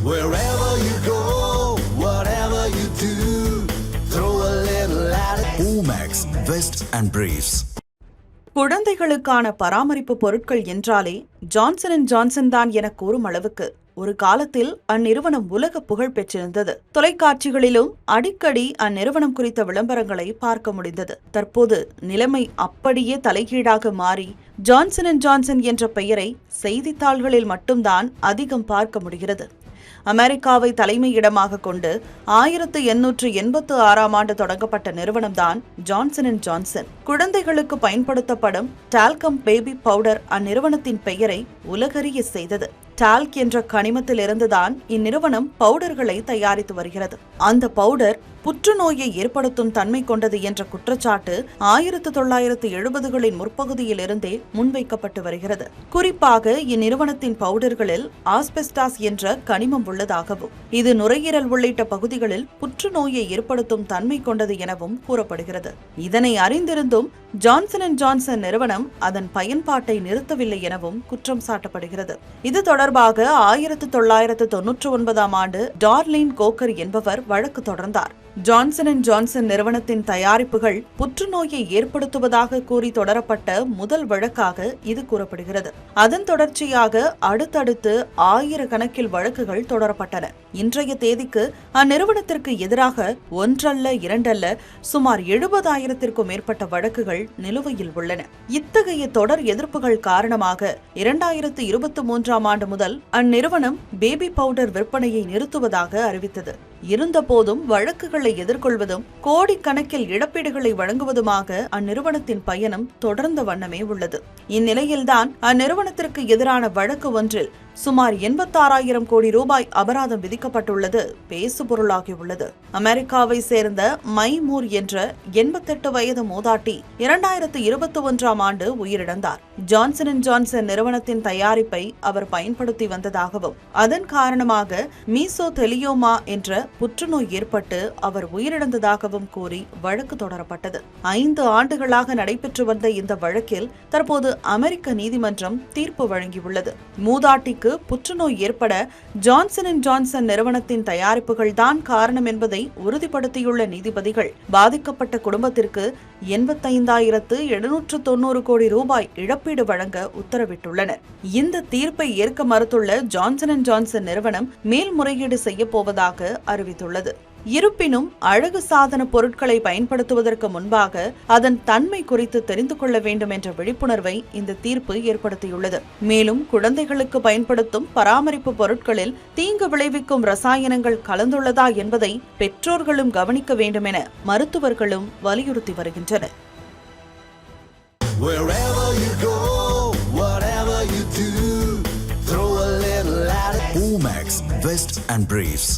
Wherever you go, whatever you do, throw a little at it. Omax, Vest and Briefs. குழந்தைகளுக்கான பராமரிப்பு பொருட்கள் என்றாலே Johnson and Johnson தான் என கூறும் அளவுக்கு ஒரு காலத்தில் அந்நிறுவனம் உலக புகழ் பெற்றிருந்தது. தொலைக்காட்சிகளிலும் அடிக்கடி அந்நிறுவனம் குறித்த விளம்பரங்களை பார்க்க முடிந்தது. தற்போது நிலைமை அப்படியே தலைகீழாக மாறி ஜான்சன் அண்ட் ஜான்சன் என்ற பெயரை செய்தித்தாள்களில் மட்டும்தான் அதிகம் பார்க்க முடிகிறது. அமெரிக்காவை தலைமையிடமாக கொண்டு 1886ஆம் ஆண்டு தொடங்கப்பட்ட நிறுவனம்தான் ஜான்சன் அண்ட் ஜான்சன். குழந்தைகளுக்கு பயன்படுத்தப்படும் டால்கம் பேபி பவுடர் அந்நிறுவனத்தின் பெயரை உலகறிய செய்தது. டால்க் என்ற கனிமத்திலிருந்துதான் இந்நிறுவனம் பவுடர்களை தயாரித்து வருகிறது. அந்த பவுடர் புற்றுநோயை ஏற்படுத்தும் தன்மை கொண்டது என்ற குற்றச்சாட்டு 1970களின் முற்பகுதியில் இருந்தே முன்வைக்கப்பட்டு வருகிறது. குறிப்பாக இந்நிறுவனத்தின் பவுடர்களில் ஆஸ்பெஸ்டாஸ் என்ற கனிமம் உள்ளதாகவும் இது நுரையீரல் உள்ளிட்ட பகுதிகளில் புற்றுநோயை ஏற்படுத்தும் தன்மை கொண்டது எனவும் கூறப்படுகிறது. இதனை அறிந்திருந்தும் ஜான்சன் அண்ட் ஜான்சன் நிறுவனம் அதன் பயன்பாட்டை நிறுத்தவில்லை எனவும் குற்றம் சாட்டப்படுகிறது. இது தொடர்பாக 1999ஆம் ஆண்டு டார்லின் கோக்கர் என்பவர் வழக்கு தொடர்ந்தார். ஜான்சன் அண்ட் ஜான்சன் நிறுவனத்தின் தயாரிப்புகள் புற்றுநோயை ஏற்படுத்துவதாக கூறி தொடரப்பட்ட முதல் வழக்காக இது கூறப்படுகிறது. அதன் தொடர்ச்சியாக அடுத்தடுத்து ஆயிரக்கணக்கில் வழக்குகள் தொடரப்பட்டன. இன்றைய தேதிக்கு அந்நிறுவனத்திற்கு எதிராக ஒன்றல்ல இரண்டல்ல சுமார் 70,000க்கும் மேற்பட்ட வழக்குகள் நிலுவையில் உள்ளன. இத்தகைய தொடர் எதிர்ப்புகள் காரணமாக 2023ஆம் ஆண்டு முதல் அந்நிறுவனம் பேபி பவுடர் விற்பனையை நிறுத்துவதாக அறிவித்தது. இருந்தபோதும் வழக்குகளை எதிர்கொள்வதும் கோடிக்கணக்கில் இழப்பீடுகளை வழங்குவதுமாக அந்நிறுவனத்தின் பயணம் தொடர்ந்த வண்ணமே உள்ளது. இந்நிலையில்தான் அந்நிறுவனத்திற்கு எதிரான வழக்கு ஒன்றில் சுமார் 86,000 கோடி ரூபாய் அபராதம் விதிக்கப்பட்டுள்ளது பேசுபொருளாகியுள்ளது. அமெரிக்காவை சேர்ந்த மைமூர் என்ற 88 வயது மூதாட்டி 2021ஆம் ஆண்டு உயிரிழந்தார். ஜான்சன் அண்ட் ஜான்சன் நிறுவனத்தின் தயாரிப்பை அவர் பயன்படுத்தி வந்ததாகவும் அதன் காரணமாக மீசோதெலியோமா என்ற புற்றுநோய் ஏற்பட்டு அவர் உயிரிழந்ததாகவும் கூறி வழக்கு தொடரப்பட்டது. 5 ஆண்டுகளாக நடைபெற்று வந்த இந்த வழக்கில் தற்போது அமெரிக்க நீதிமன்றம் தீர்ப்பு வழங்கியுள்ளது. மூதாட்டிக்கு புற்றுநோய் ஏற்பட ஜான்சன் அண்ட் ஜான்சன் நிறுவனத்தின் தயாரிப்புகள் தான் காரணம் என்பதை உறுதிப்படுத்தியுள்ள நீதிபதிகள் பாதிக்கப்பட்ட குடும்பத்திற்கு 85,790 கோடி ரூபாய் இழப்பீடு வழங்க உத்தரவிட்டுள்ளனர். இந்த தீர்ப்பை ஏற்க மறுத்துள்ள ஜான்சன் அண்ட் ஜான்சன் நிறுவனம் மேல்முறையீடு செய்யப்போவதாக அறிவித்துள்ளது. இருப்பினும் அழகு சாதன பொருட்களை பயன்படுத்துவதற்கு முன்பாக அதன் தன்மை குறித்து தெரிந்து கொள்ள வேண்டும் என்ற விழிப்புணர்வை இந்த தீர்ப்பு ஏற்படுத்தியுள்ளது. மேலும் குழந்தைகளுக்கு பயன்படுத்தும் பராமரிப்பு பொருட்களில் தீங்கு விளைவிக்கும் ரசாயனங்கள் கலந்துள்ளதா என்பதை பெற்றோர்களும் கவனிக்க வேண்டும் என மருத்துவர்களும் வலியுறுத்தி வருகின்றனர். Omax, Vest and Briefs.